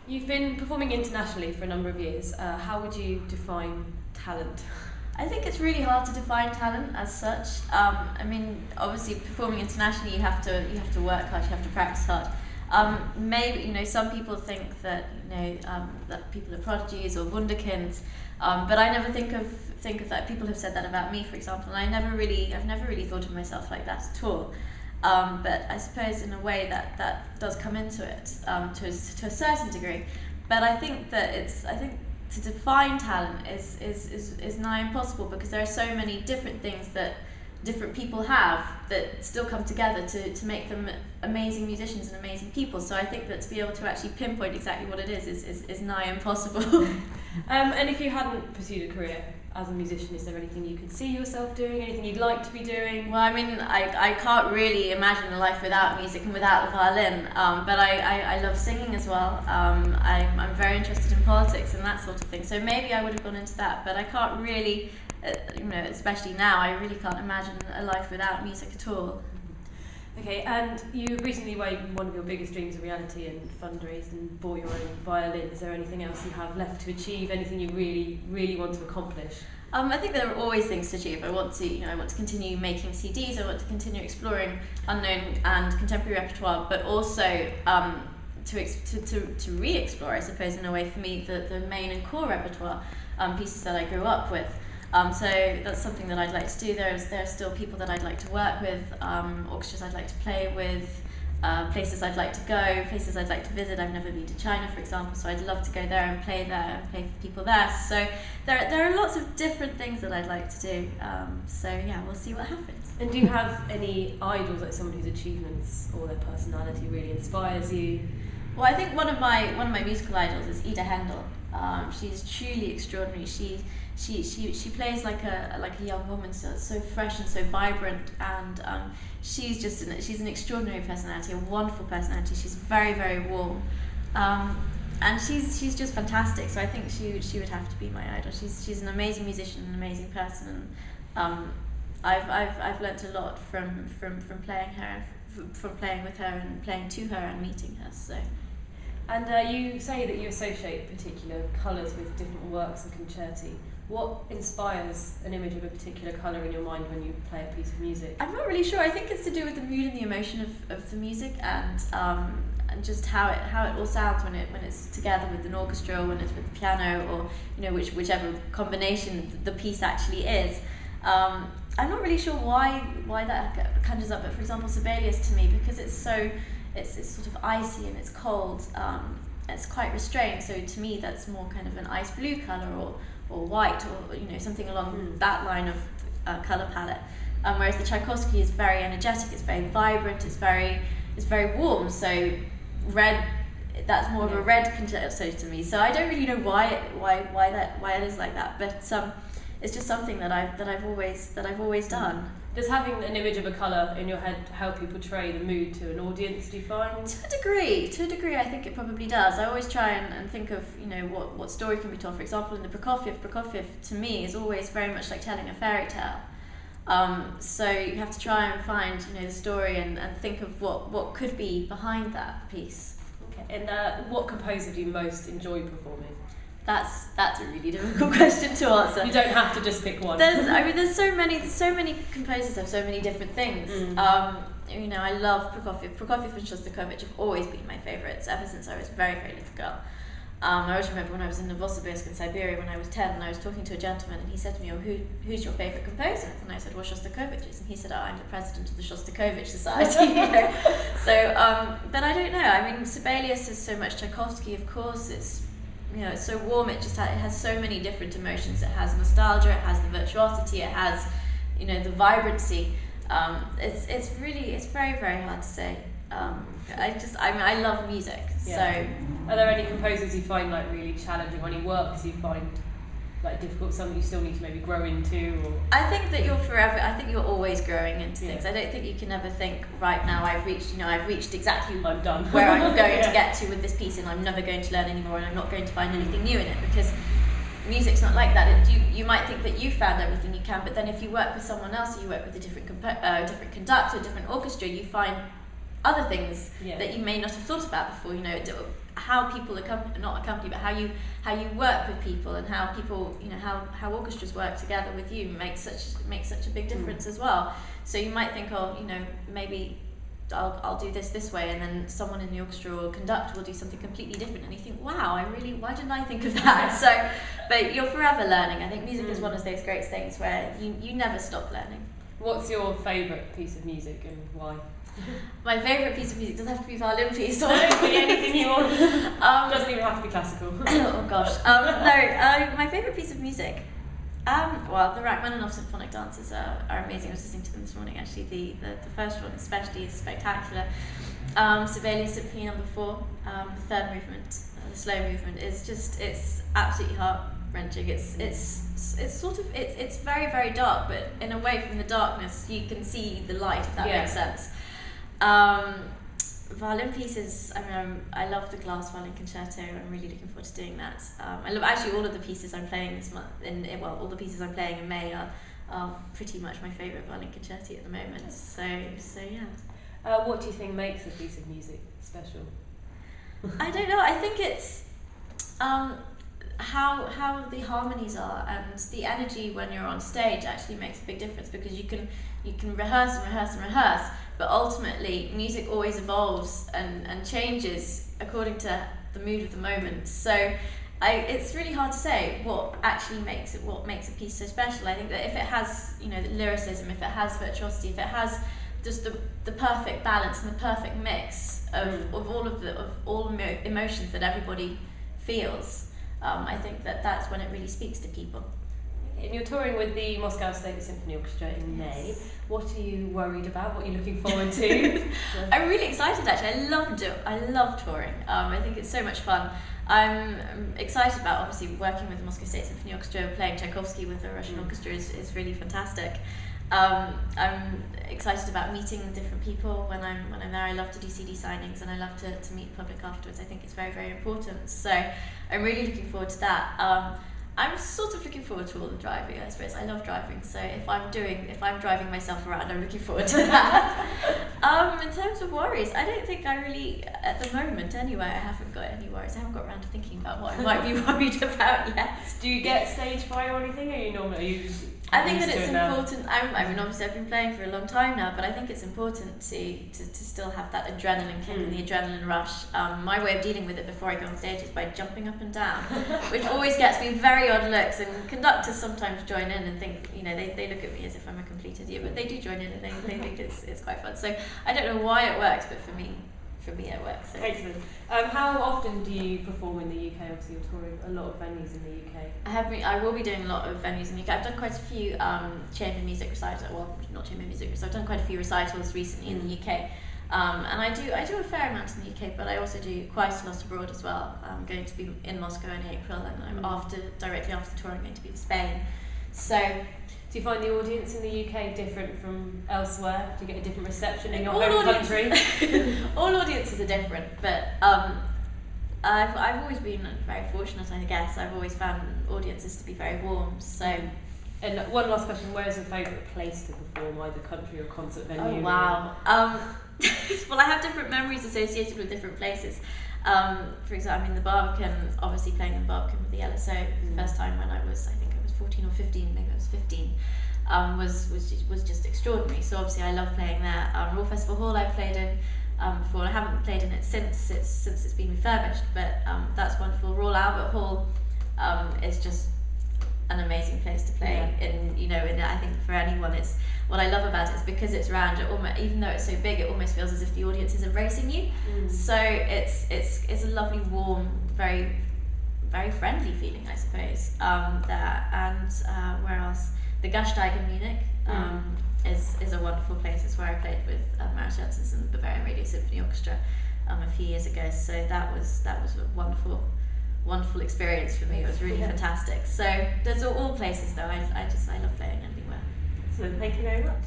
You've been performing internationally for a number of years. How would you define talent? I think it's really hard to define talent as such. I mean, obviously, performing internationally, you have to work hard, you have to practice hard. Maybe some people think that that people are prodigies or wunderkinds, but I never think of that. People have said that about me, for example, and I've never really thought of myself like that at all. But I suppose in a way that does come into it to a certain degree. But I think to define talent is nigh impossible, because there are so many different things that different people have that still come together to make them amazing musicians and amazing people. So I think that to be able to actually pinpoint exactly what it is nigh impossible. And if you hadn't pursued a career as a musician, is there anything you could see yourself doing, anything you'd like to be doing? Well, I mean, I can't really imagine a life without music and without the violin, but I love singing as well. I'm very interested in politics and that sort of thing, so maybe I would have gone into that, but I can't really, especially now, I really can't imagine a life without music at all. Okay, and you recently made one of your biggest dreams a reality and fundraised and bought your own violin. Is there anything else you have left to achieve? Anything you really, really want to accomplish? I think there are always things to achieve. I want to continue making CDs. I want to continue exploring unknown and contemporary repertoire, but also to re-explore, I suppose, in a way for me, the main and core repertoire pieces that I grew up with. So that's something that I'd like to do. There are still people that I'd like to work with, orchestras I'd like to play with, places I'd like to go, places I'd like to visit. I've never been to China, for example, so I'd love to go there and play for people there. So there are lots of different things that I'd like to do. So yeah, we'll see what happens. And do you have any idols, like someone whose achievements or their personality really inspires you? Well, I think one of my musical idols is Ida Handel. She's truly extraordinary. She plays like a young woman, so fresh and so vibrant, and she's an extraordinary personality, a wonderful personality. She's very, very warm, and she's just fantastic. So I think she would have to be my idol. She's an amazing musician, an amazing person. I've learnt a lot from playing her, from playing with her and playing to her and meeting her. So. And you say that you associate particular colours with different works and concerti. What inspires an image of a particular colour in your mind when you play a piece of music? I'm not really sure. I think it's to do with the mood and the emotion of the music, and just how it all sounds when it's together with an orchestra, or when it's with the piano, or whichever combination the piece actually is. I'm not really sure why that conjures up, but for example, Sibelius to me, because it's sort of icy and it's cold, it's quite restrained, so to me that's more kind of an ice blue colour or white, or something along that line of colour palette. Whereas the Tchaikovsky is very energetic, it's very vibrant, it's very warm, so red, that's more of a red concerto to me. So I don't really know why it is like that, but it's just something that I've always done. Does having an image of a colour in your head help you portray the mood to an audience, do you find? To a degree I think it probably does. I always try and think of, what story can be told. For example, in the Prokofiev to me is always very much like telling a fairy tale. So you have to try and find, the story and think of what could be behind that piece. Okay. And what composer do you most enjoy performing? That's a really difficult question to answer. You don't have to just pick one. There's so many composers have so many different things. I love Prokofiev. Prokofiev and Shostakovich have always been my favourites ever since I was a very, very little girl. I always remember when I was in Novosibirsk in Siberia when I was 10, and I was talking to a gentleman, and he said to me, who's your favourite composer? And I said, well, Shostakovich. And he said, I'm the president of the Shostakovich Society. So, but I don't know. I mean, Sibelius is so much Tchaikovsky, of course. It's so warm. It has so many different emotions. It has nostalgia. It has the virtuosity. It has, the vibrancy. It's very, very hard to say. I love music. Yeah. So, are there any composers you find really challenging, or any works you find difficult, something you still need to maybe grow into? Or? I think that you're always growing into things. I don't think you can ever think, right now I've reached exactly I'm done. where I'm going to get to with this piece, and I'm never going to learn anymore, and I'm not going to find anything new in it, because music's not like that. You might think that you've found everything you can, but then if you work with someone else, or you work with a different conductor, different orchestra, you find other things Yeah. that you may not have thought about before. You know, how people not accompany, but how you work with people, and how people, you know, how orchestras work together with you makes such a big difference as well. So you might think, oh, you know, maybe I'll do this way, and then someone in the orchestra or conductor will do something completely different, and you think, wow, why didn't I think of that? So, but you're forever learning. I think music is one of those great things where you never stop learning. What's your favourite piece of music and why? My favourite piece of music doesn't have to be a violin piece, or anything you want. Doesn't even have to be classical. Oh gosh. No, my favourite piece of music. Well, the Rachmaninoff symphonic dances are amazing. I was listening to them this morning. Actually, the first one especially is spectacular. Sibelius Symphony No. 4, the third movement, the slow movement, is just, it's absolutely heart-wrenching. It's very, very dark, but in a way, from the darkness you can see the light, if that makes sense. Violin pieces, I love the Glass Violin Concerto. I'm really looking forward to doing that. I love actually all of the pieces I'm playing this month. All the pieces I'm playing in May are pretty much my favourite violin concerti at the moment. So yeah. What do you think makes a piece of music special? I don't know. I think it's how the harmonies are, and the energy when you're on stage actually makes a big difference, because you can rehearse and rehearse and rehearse, but ultimately music always evolves and changes according to the mood of the moment. So it's really hard to say what makes a piece so special. I think that if it has, you know, the lyricism, if it has virtuosity, if it has just the perfect balance and the perfect mix of all emotions that everybody feels, I think that's when it really speaks to people. And you're touring with the Moscow State Symphony Orchestra in May. What are you worried about? What are you looking forward to? I'm really excited, actually. I love touring. I think it's so much fun. I'm excited about, obviously, working with the Moscow State Symphony Orchestra. Playing Tchaikovsky with the Russian orchestra is really fantastic. I'm excited about meeting different people when I'm there. I love to do CD signings, and I love to meet public afterwards. I think it's very, very important. So I'm really looking forward to that. I'm sort of looking forward to all the driving, I suppose. I love driving, so if I'm driving myself around, I'm looking forward to that. In terms of worries, I don't think I really, at the moment anyway, I haven't got any worries. I haven't got around to thinking about what I might be worried about yet. Do you get stage fright or anything? I think that it's important. Obviously I've been playing for a long time now, but I think it's important to still have that adrenaline kick and the adrenaline rush. My way of dealing with it before I go on stage is by jumping up and down, which always gets me very odd looks, and conductors sometimes join in and think, you know, they look at me as if I'm a complete idiot, but they do join in and they think it's quite fun. So I don't know why it works, but for me it works. So. Excellent. How often do you perform in the UK? Obviously you're touring a lot of venues in the UK. I will be doing a lot of venues in the UK. I've done quite a few chamber music recitals. Well, not chamber music, so I've done quite a few recitals recently in the UK. And I do a fair amount in the UK, but I also do quite a lot abroad as well. I'm going to be in Moscow in April, and directly after the tour I'm going to be in Spain. So, do you find the audience in the UK different from elsewhere? Do you get a different reception in your home country? All audiences are different, but I've always been very fortunate, I guess. I've always found audiences to be very warm. So. And one last question: where is your favourite place to perform, either country or concert venue? Oh wow. Well, I have different memories associated with different places. For example, the Barbican, obviously playing in the Barbican with the LSO the first time when I think I was 14 or 15, maybe I was 15, was just extraordinary. So obviously I love playing there. Royal Festival Hall I've played in before. I haven't played in it since it's been refurbished, but that's wonderful. Royal Albert Hall is just an amazing place to play in. I think for anyone, it's what I love about it is because it's round. Even though it's so big, it almost feels as if the audience is embracing you. So it's a lovely, warm, very, very friendly feeling, I suppose. There and where else? The Gasteig in Munich is a wonderful place. It's where I played with Maris Janssens and the Bavarian Radio Symphony Orchestra a few years ago. So that was a wonderful experience for me. It was really fantastic. So there's all places though. I love playing everywhere. So thank you very much.